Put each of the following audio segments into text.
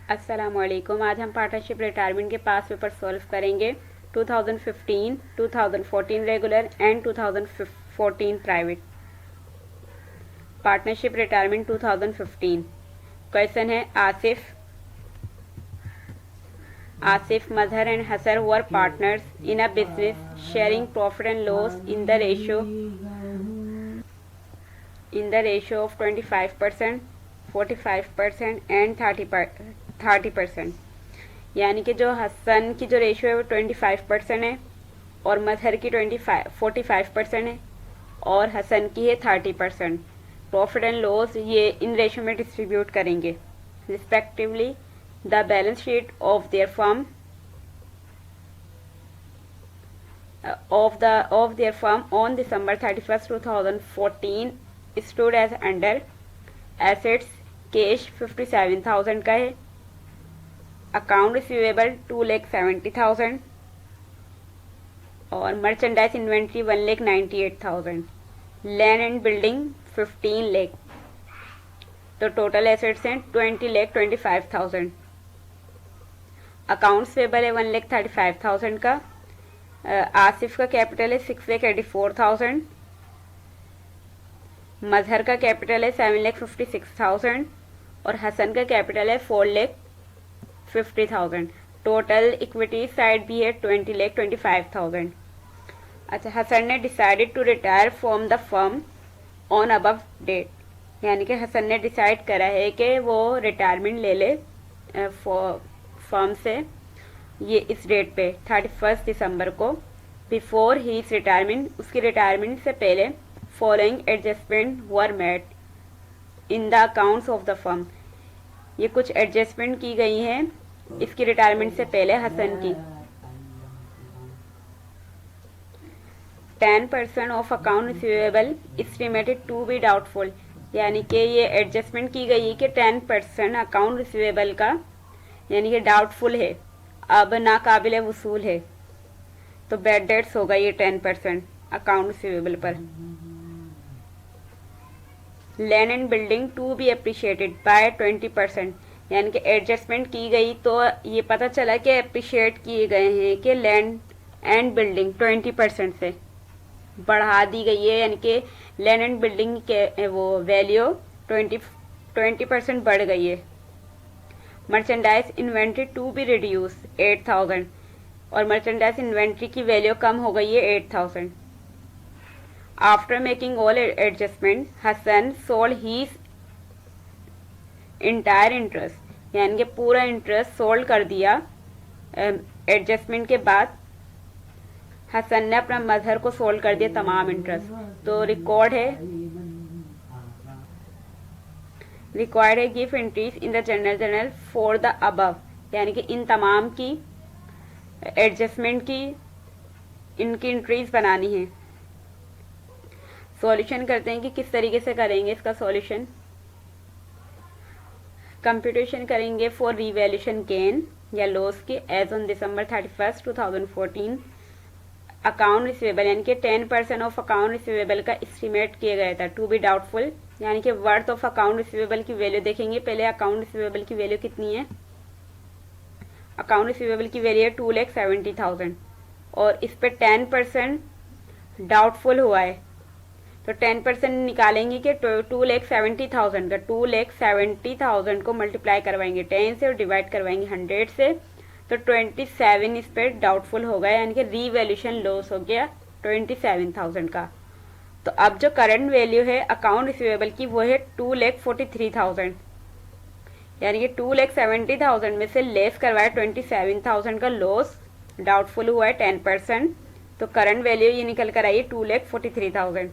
अस्सलामुअलैकुम। आज हम पार्टनरशिप रिटायरमेंट के पास पेपर सॉल्व करेंगे 2015, 2014 regular and 2014 private. Partnership retirement 2015। Question है Asif, Mazhar and Hasar were partners in a business sharing profit and loss in the ratio of 25%, 45% and 30%। यानी कि जो हसन की जो रेशियो है वो 25% है और मजहर की 45% है और हसन की है 30%। प्रॉफिट एंड लॉस ये इन रेशियो में डिस्ट्रीब्यूट करेंगे respectively. The balance sheet of their firm on December 31st, 2014 stood as under assets cash 57,000 का है, अकाउंट रिसीवेबल 2,70,000 और merchandise inventory 1,98,000, land and building 15 lakh. तो टोटल एसेट्स हैं 20,25,000। अकाउंट्स पेबल है 1,35,000 का। आसिफ का कैपिटल है 6,84,000। मजहर का कैपिटल है 7,56,000 और हसन का कैपिटल है 4,50,000। टोटल इक्विटी साइड भी है 20,25,000। अच्छा, हसन ने decided to retire from the firm on above date, यानी कि हसन ने डिसाइड करा है कि वो रिटायरमेंट ले ले फर्म से ये इस डेट पे 31 दिसंबर को। बिफोर हीज रिटायरमेंट, उसकी रिटायरमेंट से पहले following adjustment were made in the accounts of the firm. ये कुछ एडजस्टमेंट की गई हैं इसकी रिटायरमेंट से पहले हसन की। 10% of account receivable estimated to be doubtful, यानी कि ये एडजस्टमेंट की गई है कि 10% अकाउंट रिसीवेबल का यानी कि डाउटफुल है, अब नाकाबिल वसूल है, तो बैड डेट्स होगा ये 10% अकाउंट रिसीवेबल पर। Land and building to be appreciated by 20%, यानी कि एडजस्टमेंट की गई तो ये पता चला कि अप्रिशिएट किए गए हैं कि लैंड एंड बिल्डिंग 20% से बढ़ा दी गई है, यानी कि लैंड एंड बिल्डिंग के वो वैल्यू 20% बढ़ गई है। Merchandise inventory to be reduce 8,000 और मर्चेंडाइज इन्वेंट्री की वैल्यू कम हो गई है 8,000। After making all adjustment Hasan sold his entire interest, यानी कि पूरा इंटरेस्ट सोल्ड कर दिया एडजस्टमेंट के बाद। हसन ने अपना मजहर को सोल्ड कर दिया तमाम इंटरेस्ट। तो रिक्वायर्ड है give entries in the journal for the above, यानी कि इन तमाम की एडजस्टमेंट की इनकी एंट्रीज बनानी है। सॉल्यूशन करते हैं कि किस तरीके से करेंगे इसका सॉल्यूशन। कंप्यूटेशन करेंगे फॉर रिवैल्यूएशन गेन या लॉस की as on December 31st, 2014। Account receivable यानी कि 10% ऑफ अकाउंट रिसीवेबल का एस्टिमेट किया गया था टू बी डाउटफुल, यानी कि वर्थ ऑफ अकाउंट रिसीवेबल की वैल्यू देखेंगे। पहले अकाउंट रिसीवेबल की वैल्यू कितनी है। अकाउंट रिसीवेबल की वैल्यू है 2,70,000 और इस पे 10% डाउटफुल हुआ है, तो 10% निकालेंगे कि 2,70,000 का 2,70,000 को मल्टीप्लाई करवाएंगे 10 से और डिवाइड करवाएंगे 100 से, तो 27 इस पर डाउटफुल हो गया, यानी कि रीवैल्यूएशन लॉस हो गया 27,000 का। तो अब जो करंट वैल्यू है अकाउंट रिसीवेबल की वो है 2,43,000, यानी कि 2,70,000 में से लेस करवाया 27,000 का लॉस, डाउटफुल हुआ है 10%, तो करंट वैल्यू ये निकल कर आई है 2,43,000।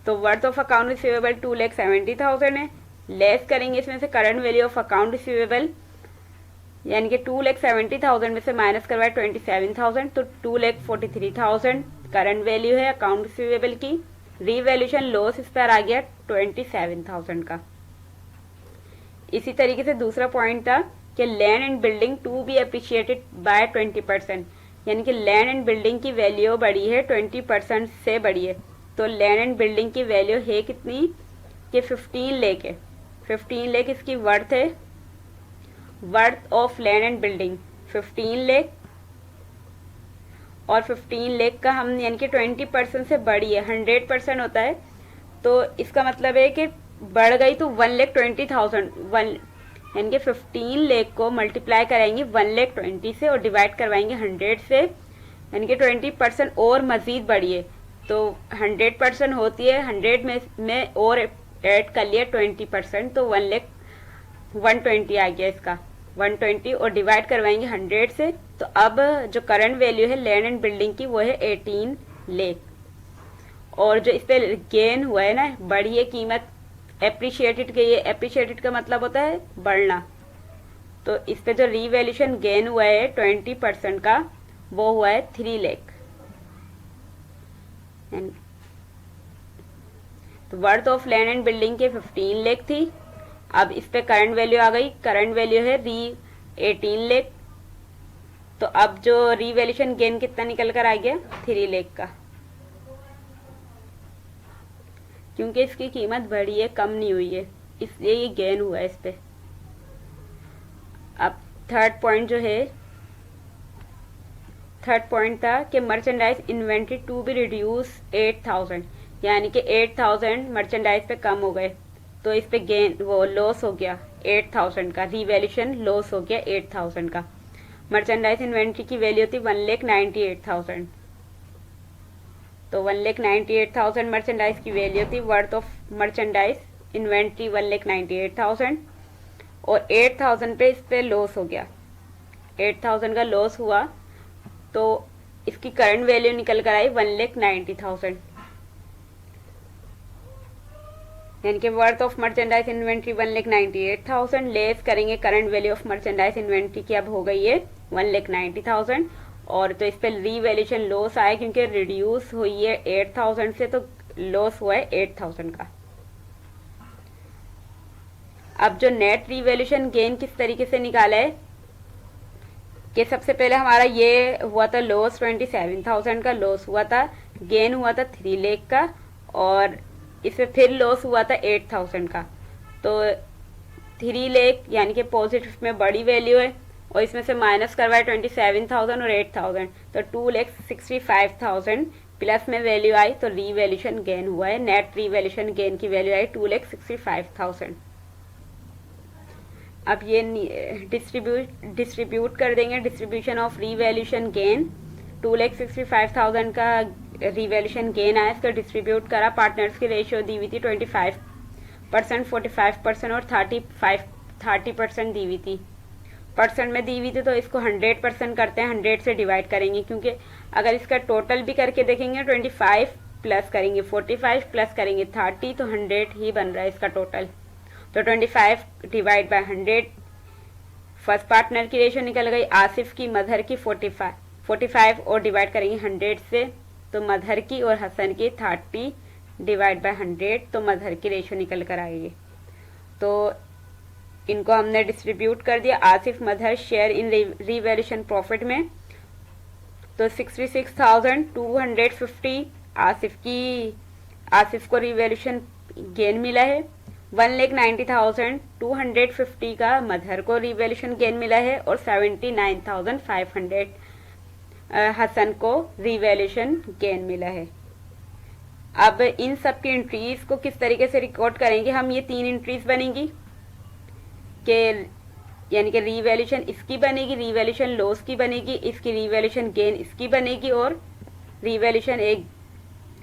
तो वर्थ ऑफ अकाउंट रिसीवेबल 2,70,000 है, लेस करेंगे इसमें से current value of account receivable, यानी कि 2,70,000 में से माइनस करवाया 27,000, तो 2,43,000 करंट वैल्यू है अकाउंट रिसीवेबल की। रीवैल्यूएशन लॉस इस पर आ गया 27,000 का। इसी तरीके से दूसरा पॉइंट था कि land and building to be appreciated by 20%, यानी कि लैंड एंड बिल्डिंग की वैल्यू बढ़ी है 20% से बढ़ी है। तो लैंड एंड बिल्डिंग की वैल्यू है कितनी कि 15 लाख है, 15 लाख इसकी वर्थ है worth of land and building 15 lakh, और 15 लाख का हम यानी कि 20% से बड़ी है, 100% होता है, तो इसका मतलब है कि बढ़ गई तो 1,20,000 यानी कि 15 लाख को मल्टीप्लाई कराएंगे 1,20,000 से और डिवाइड करवाएंगे 100 से, यानी कि 20% और मज़ीद बढ़ी है, तो 100% होती है, 100 में और ऐड कर लिया 20%, तो 1,120 आ गया इसका, 120 और डिवाइड करवाएंगे 100 से, तो अब जो करंट वैल्यू है लैंड एंड बिल्डिंग की वो है 18 लाख, और जो इस पर गेन हुआ है ना, बढ़ी है कीमत, एप्रिशिएटेड गई है, एप्रिशिएटेड का मतलब होता है बढ़ना, तो इस पे जो रीवैल्यूएशन गेन हुआ है 20% का वो हुआ है 3 लाख। तो worth of land and building के 15 लाख थी, अब इस पे करंट वैल्यू आ गई, करंट वैल्यू है 18 लाख, तो अब जो रीवैल्यूएशन गेन कितना निकल कर आ गया 3 लाख का, क्योंकि इसकी कीमत बढ़ी है, कम नहीं हुई है, इसलिए ये गेन हुआ है इस पे। अब थर्ड पॉइंट था कि merchandise inventory to be reduce 8,000, यानी कि 8,000 मर्चेंडाइज पे कम हो गए, तो इस पे गेन वो लॉस हो गया 8,000 का, रीवैल्यूएशन लॉस हो गया 8,000 का। मर्चेंडाइज इन्वेंट्री की वैल्यू थी 1,98,000, तो 1,98,000 मर्चेंडाइज की वैल्यू थी, वर्थ ऑफ मर्चेंडाइज इन्वेंट्री 1,98,000, और 8,000 पे इस पे लॉस हो गया, 8,000 का लॉस हुआ, तो इसकी करंट वैल्यू निकल कर आई 1,90,000, यानी कि worth of merchandise inventory 1,98,000 less करेंगे current value of merchandise inventory की, अब हो गई है 1,90,000, और तो इस पर रीवैल्यूएशन लॉस आया क्योंकि रिड्यूस हुई है 8,000 से, तो लॉस हुआ है 8,000 का। अब जो नेट रीवैल्यूएशन गेन किस तरीके से निकाला है कि सबसे पहले हमारा ये हुआ था लॉस 27,000 का लॉस हुआ था, गेन हुआ था 3 लाख का, और इसमें फिर लॉस हुआ था 8,000 का, तो 3 लाख यानी कि पॉजिटिव में बड़ी वैल्यू है, और इसमें से माइनस करवाए 27,000 और 8,000, तो 2,65,000 प्लस में वैल्यू आई, तो रीवैल्यूएशन गेन हुआ है, नेट रीवैल्यूएशन गेन की वैल्यू आई 2,65,000। अब ये डिस्ट्रीब्यूट कर देंगे, डिस्ट्रीब्यूशन ऑफ रीवैल्यूएशन गेन, 2,65,000 का रीवैल्यूएशन गेन आया, इसका डिस्ट्रीब्यूट करा, पार्टनर्स की रेशियो दी हुई थी 25%, 45% और 30% दी हुई थी, परसेंट में दी हुई थी, तो इसको 100% करते हैं, 100 से डिवाइड करेंगे, क्योंकि अगर इसका टोटल भी करके देखेंगे 25 प्लस करेंगे 45 प्लस करेंगे 30, तो 100 ही बन रहा है इसका टोटल, तो 25 डिवाइड बाय 100, फर्स्ट पार्टनर की रेशियो निकल गई, आसिफ की मदर की 45 और डिवाइड करेंगे 100 से, तो मदर की और हसन की 30 डिवाइड बाय 100, तो मदर की रेशियो निकल कर आएगी, तो इनको हमने डिस्ट्रीब्यूट कर दिया, Asif mother share in revaluation profit में, तो 66,250 आसिफ को रीवैल्यूएशन गेन मिला है, 1,90,250 का मदर को रीवैल्यूएशन गेन मिला है, और 79,500 हसन को रीवैल्यूएशन गेन मिला है। अब इन सब की एंट्रीज को किस तरीके से रिकॉर्ड करेंगे हम, ये 3 एंट्रीज बनेंगी कि यानी कि रीवैल्यूएशन इसकी बनेगी, रीवैल्यूएशन लॉस की बनेगी, इसकी रीवैल्यूएशन गेन इसकी बनेगी, और रीवैल्यूएशन एक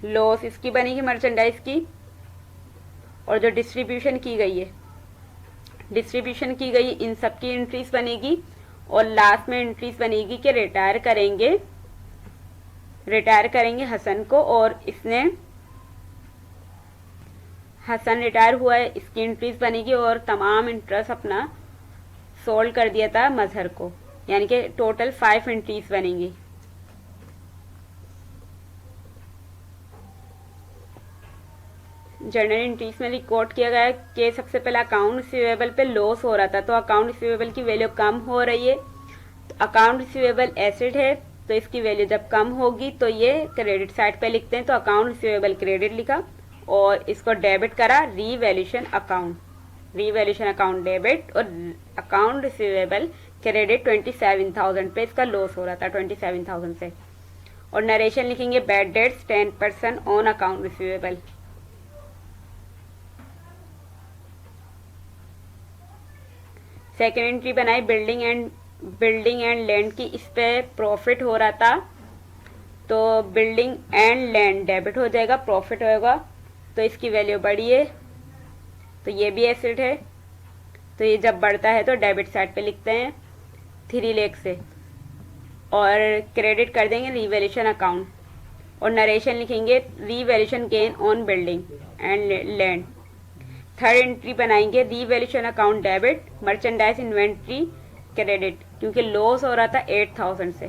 लॉस इसकी बनेगी मर्चेंडाइज की, और जो डिस्ट्रीब्यूशन की गई इन सब की एंट्रीज बनेगी, और लास्ट में एंट्रीज बनेगी कि रिटायर करेंगे हसन को, और इसने हसन रिटायर हुआ है, इसकी एंट्रीज बनेगी, और तमाम इंटरेस्ट अपना सोल्ड कर दिया था मजहर को, यानी कि टोटल 5 एंट्रीज बनेंगी। जर्नल एंट्रीज में रिकॉर्ड किया गया कि सबसे पहले अकाउंट रिसीवेबल पे लॉस हो रहा था, तो अकाउंट रिसीवेबल की वैल्यू कम हो रही है, तो अकाउंट रिसीवेबल एसेट है, तो इसकी वैल्यू जब कम होगी तो ये क्रेडिट साइड पे लिखते हैं, तो अकाउंट रिसीवेबल क्रेडिट लिखा और इसको डेबिट करा रीवैल्यूएशन रीवैल्यूएशन अकाउंट डेबिट और अकाउंट रिसीवेबल क्रेडिट 27,000 पे इसका लॉस हो रहा था 27,000 से। और नरेशन लिखेंगे bad debts 10% on account receivable. Second entry बनाई बिल्डिंग एंड लैंड की, इस पे प्रॉफिट हो रहा था तो बिल्डिंग एंड लैंड डेबिट हो जाएगा, प्रॉफिट होगा तो इसकी वैल्यू बढ़ी है तो ये भी एसेट है, तो ये जब बढ़ता है तो डेबिट साइड पे लिखते हैं 3 लाख से और क्रेडिट कर देंगे रीवैल्यूएशन अकाउंट। और नरेशन लिखेंगे revaluation gain on building and land. Third entry बनाएंगे revaluation account debit merchandise inventory credit, क्योंकि लॉस हो रहा था 8,000 से।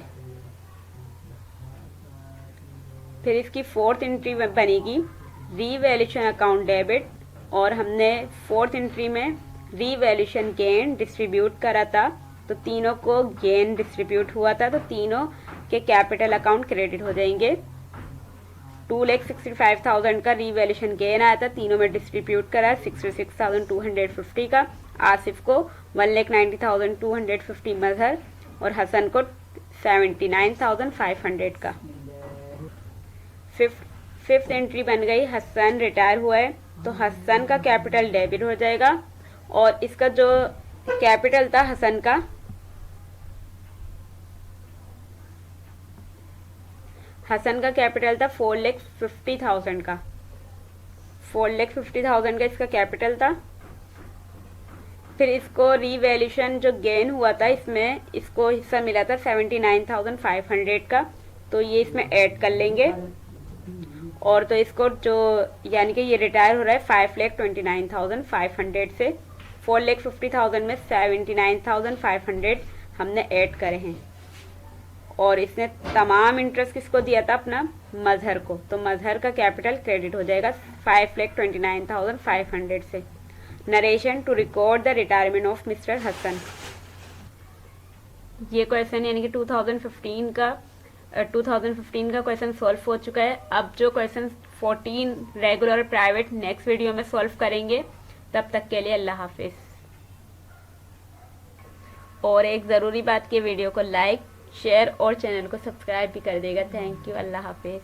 फिर इसकी फोर्थ एंट्री बनेगी रीवैल्यूएशन अकाउंट डेबिट और हमने फोर्थ एंट्री में रीवैल्यूएशन गेन डिस्ट्रीब्यूट करा था तो तीनों को गेन डिस्ट्रीब्यूट हुआ था तो तीनों के कैपिटल अकाउंट क्रेडिट हो जाएंगे। 2,65,000 का रीवैल्यूएशन गेन आया था, तीनों में डिस्ट्रीब्यूट करा 66,250 का, आसिफ को 1,90,250 मजहर और हसन को 79,500 का। फिफ्थ एंट्री बन गई हसन रिटायर हुआ है तो हसन का कैपिटल डेबिट हो जाएगा और इसका जो कैपिटल था हसन का 4,50,000 का, 4,50,000 का इसका कैपिटल था। फिर इसको रीवैल्यूएशन जो गेन हुआ था इसमें इसको हिस्सा मिला था 79,500 का, तो ये इसमें ऐड कर लेंगे और तो इसको जो यानी कि ये रिटायर हो रहा है 5,29,500 से 4,50,000 में 79,500 हमने ऐड करे हैं और इसने तमाम इंटरेस्ट किसको दिया था अपना मजहर को, तो मजहर का कैपिटल क्रेडिट हो जाएगा 5,29,500 से। Narration to record the retirement of mister Hasan. ये क्वेश्चन यानी कि 2015 का क्वेश्चन सॉल्व हो चुका है। अब जो question 14 regular private next video में सॉल्व करेंगे, तब तक के लिए अल्लाह हाफिज। और एक ज़रूरी बात की वीडियो को लाइक शेयर और चैनल को सब्सक्राइब भी कर देगा। Thank you, Allah Hafiz.